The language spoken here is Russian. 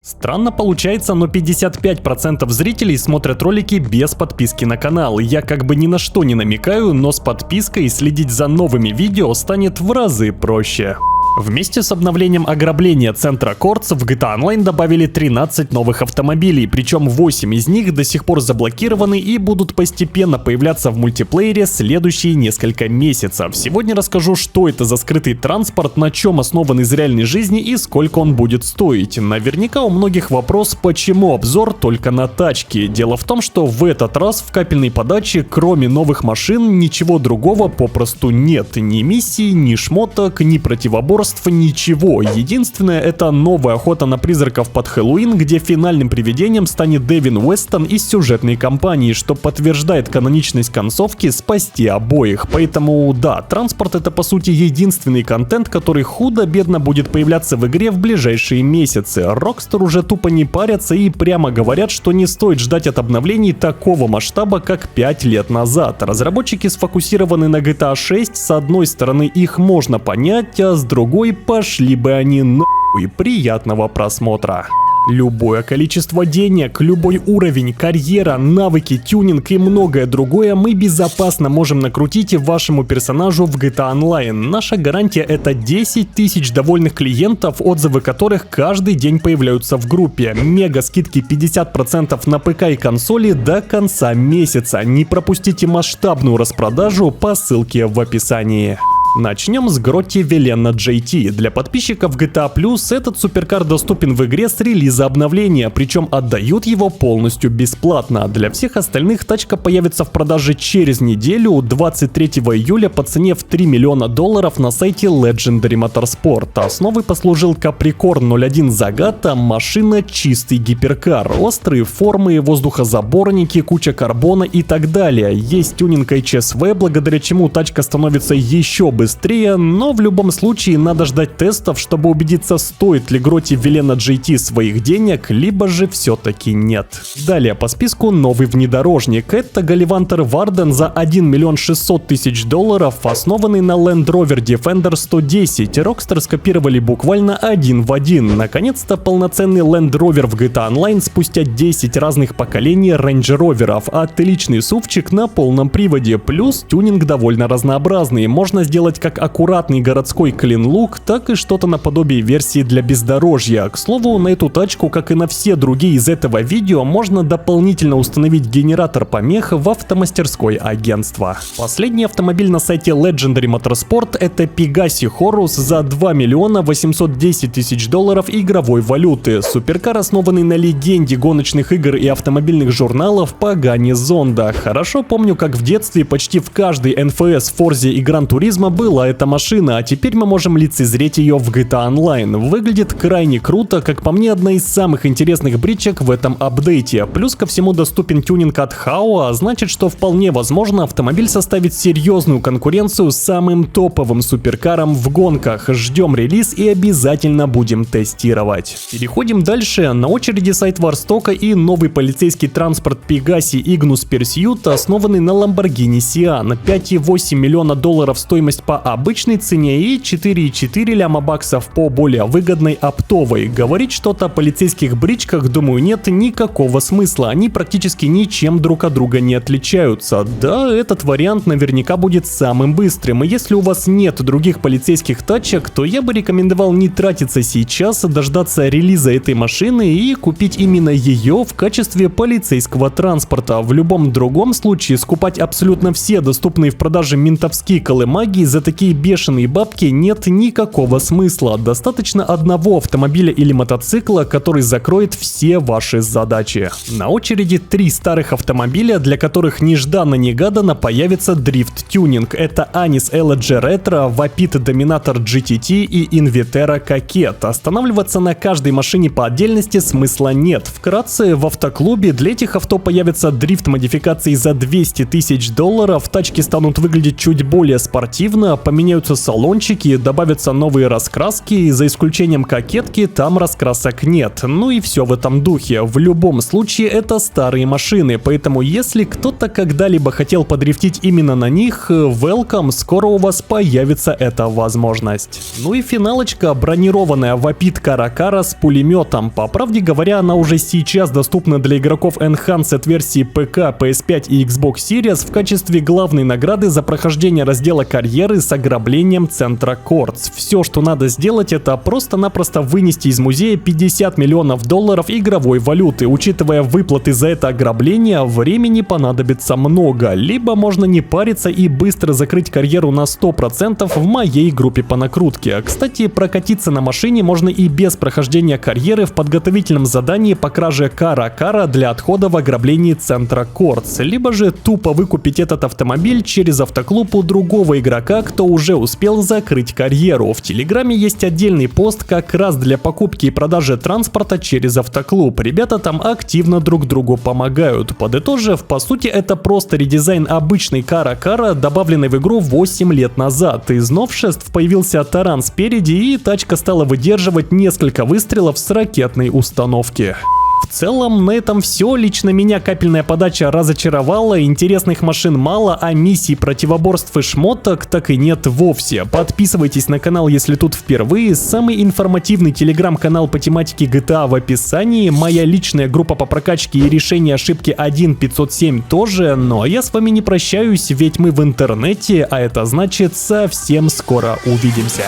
Странно получается, но 55% зрителей смотрят ролики без подписки на канал. Я как бы ни на что не намекаю, но с подпиской следить за новыми видео станет в разы проще. Вместе с обновлением ограбления центра Корц в GTA Online добавили 13 новых автомобилей, причем 8 из них до сих пор заблокированы и будут постепенно появляться в мультиплеере следующие несколько месяцев. Сегодня расскажу, что это за скрытый транспорт, на чем основан из реальной жизни и сколько он будет стоить. Наверняка у многих вопрос, почему обзор только на тачки. Дело в том, что в этот раз в капельной подаче, кроме новых машин, ничего другого попросту нет. Ни миссий, ни шмоток, ни противоборств, ничего. Единственное, это новая охота на призраков под Хэллоуин, где финальным привидением станет Дэвин Уэстон из сюжетной кампании, что подтверждает каноничность концовки «Спасти обоих». Поэтому да, транспорт — это по сути единственный контент, который худо-бедно будет появляться в игре в ближайшие месяцы. Rockstar уже тупо не парятся и прямо говорят, что не стоит ждать от обновлений такого масштаба, как 5 лет назад. Разработчики сфокусированы на GTA 6, с одной стороны их можно понять, а с другой пошли бы они нахуй. Приятного просмотра. Любое количество денег, любой уровень, карьера, навыки, тюнинг и многое другое мы безопасно можем накрутить вашему персонажу в GTA Online. Наша гарантия — это 10 тысяч довольных клиентов, отзывы которых каждый день появляются в группе. Мега скидки 50% на ПК и консоли до конца месяца. Не пропустите масштабную распродажу по ссылке в описании. Начнем с Grotti Villena GT. Для подписчиков GTA Plus этот суперкар доступен в игре с релиза обновления, причем отдают его полностью бесплатно. Для всех остальных тачка появится в продаже через неделю, 23 июля по цене в $3 миллиона на сайте Legendary Motorsport. Основой послужил Capricorn 01 Zagato, машина чистый гиперкар. Острые формы, воздухозаборники, куча карбона и так далее. Есть тюнинг HSV, благодаря чему тачка становится еще быстрее, но в любом случае надо ждать тестов, чтобы убедиться, стоит ли Grotti Villena GT своих денег, либо же все-таки нет. Далее по списку новый внедорожник. Это Gallivanter Warden за $1 600 000, основанный на Land Rover Defender 110. Rockstar скопировали буквально один в один. Наконец-то полноценный Land Rover в GTA Online спустя 10 разных поколений Range Rover'ов. Отличный сувчик на полном приводе, плюс тюнинг довольно разнообразный. Можно сделать как аккуратный городской clean look, так и что-то наподобие версии для бездорожья. К слову, на эту тачку, как и на все другие из этого видео, можно дополнительно установить генератор помех в автомастерской агентства. Последний автомобиль на сайте Legendary Motorsport — это Pegassi Horus за $2 810 000 игровой валюты. Суперкар, основанный на легенде гоночных игр и автомобильных журналов Pagani Zonda. Хорошо помню, как в детстве почти в каждой NFS, Forza и Gran Turismo была эта машина, а теперь мы можем лицезреть ее в GTA Online. Выглядит крайне круто, как по мне, одна из самых интересных бричек в этом апдейте. Плюс ко всему доступен тюнинг от HAO, а значит, что вполне возможно автомобиль составит серьезную конкуренцию с самым топовым суперкаром в гонках. Ждем релиз и обязательно будем тестировать. Переходим дальше. На очереди сайт Варстока и новый полицейский транспорт Pegassi Ignus Pursuit, основанный на Lamborghini Sian. $5,8 миллиона стоимость по обычной цене и 4,4 ляма баксов по более выгодной оптовой. Говорить что-то о полицейских бричках, думаю, нет никакого смысла. Они практически ничем друг от друга не отличаются. Да, этот вариант наверняка будет самым быстрым. И если у вас нет других полицейских тачек, то я бы рекомендовал не тратиться сейчас, дождаться релиза этой машины и купить именно ее в качестве полицейского транспорта. В любом другом случае скупать абсолютно все доступные в продаже ментовские колымаги за такие бешеные бабки нет никакого смысла. Достаточно одного автомобиля или мотоцикла, который закроет все ваши задачи. На очереди 3 старых автомобиля, для которых нежданно-негаданно появится дрифт-тюнинг. Это Anis LG Retro, Vapid Dominator GTT и Invitera Coquette. Останавливаться на каждой машине по отдельности смысла нет. Вкратце, в автоклубе для этих авто появятся дрифт-модификации за $200 000, тачки станут выглядеть чуть более спортивно, Возможно, поменяются салончики, добавятся новые раскраски, за исключением кокетки, там раскрасок нет. Ну и все в этом духе. В любом случае, это старые машины, поэтому если кто-то когда-либо хотел подрифтить именно на них, welcome, скоро у вас появится эта возможность. Ну и финалочка, бронированная Vapid Caracara с пулеметом. По правде говоря, она уже сейчас доступна для игроков Enhanced версии ПК, PS5 и Xbox Series в качестве главной награды за прохождение раздела карьеры с ограблением центра Quartz. Все, что надо сделать, это просто-напросто вынести из музея $50 миллионов игровой валюты. Учитывая выплаты за это ограбление, времени понадобится много. Либо можно не париться и быстро закрыть карьеру на 100% в моей группе по накрутке. Кстати, прокатиться на машине можно и без прохождения карьеры в подготовительном задании по краже Caracara для отхода в ограблении центра Quartz. Либо же тупо выкупить этот автомобиль через автоклуб у другого игрока, кто уже успел закрыть карьеру. В Телеграме есть отдельный пост как раз для покупки и продажи транспорта через автоклуб. Ребята там активно друг другу помогают. Подытожив, по сути это просто редизайн обычной Caracara, добавленной в игру 8 лет назад. Из новшеств появился таран спереди, и тачка стала выдерживать несколько выстрелов с ракетной установки. В целом, на этом все. Лично меня капельная подача разочаровала, интересных машин мало, а миссий, противоборств и шмоток так и нет вовсе. Подписывайтесь на канал, если тут впервые. Самый информативный телеграм-канал по тематике GTA в описании, моя личная группа по прокачке и решению ошибки 1.507 тоже. Ну а я с вами не прощаюсь, ведь мы в интернете, а это значит совсем скоро увидимся.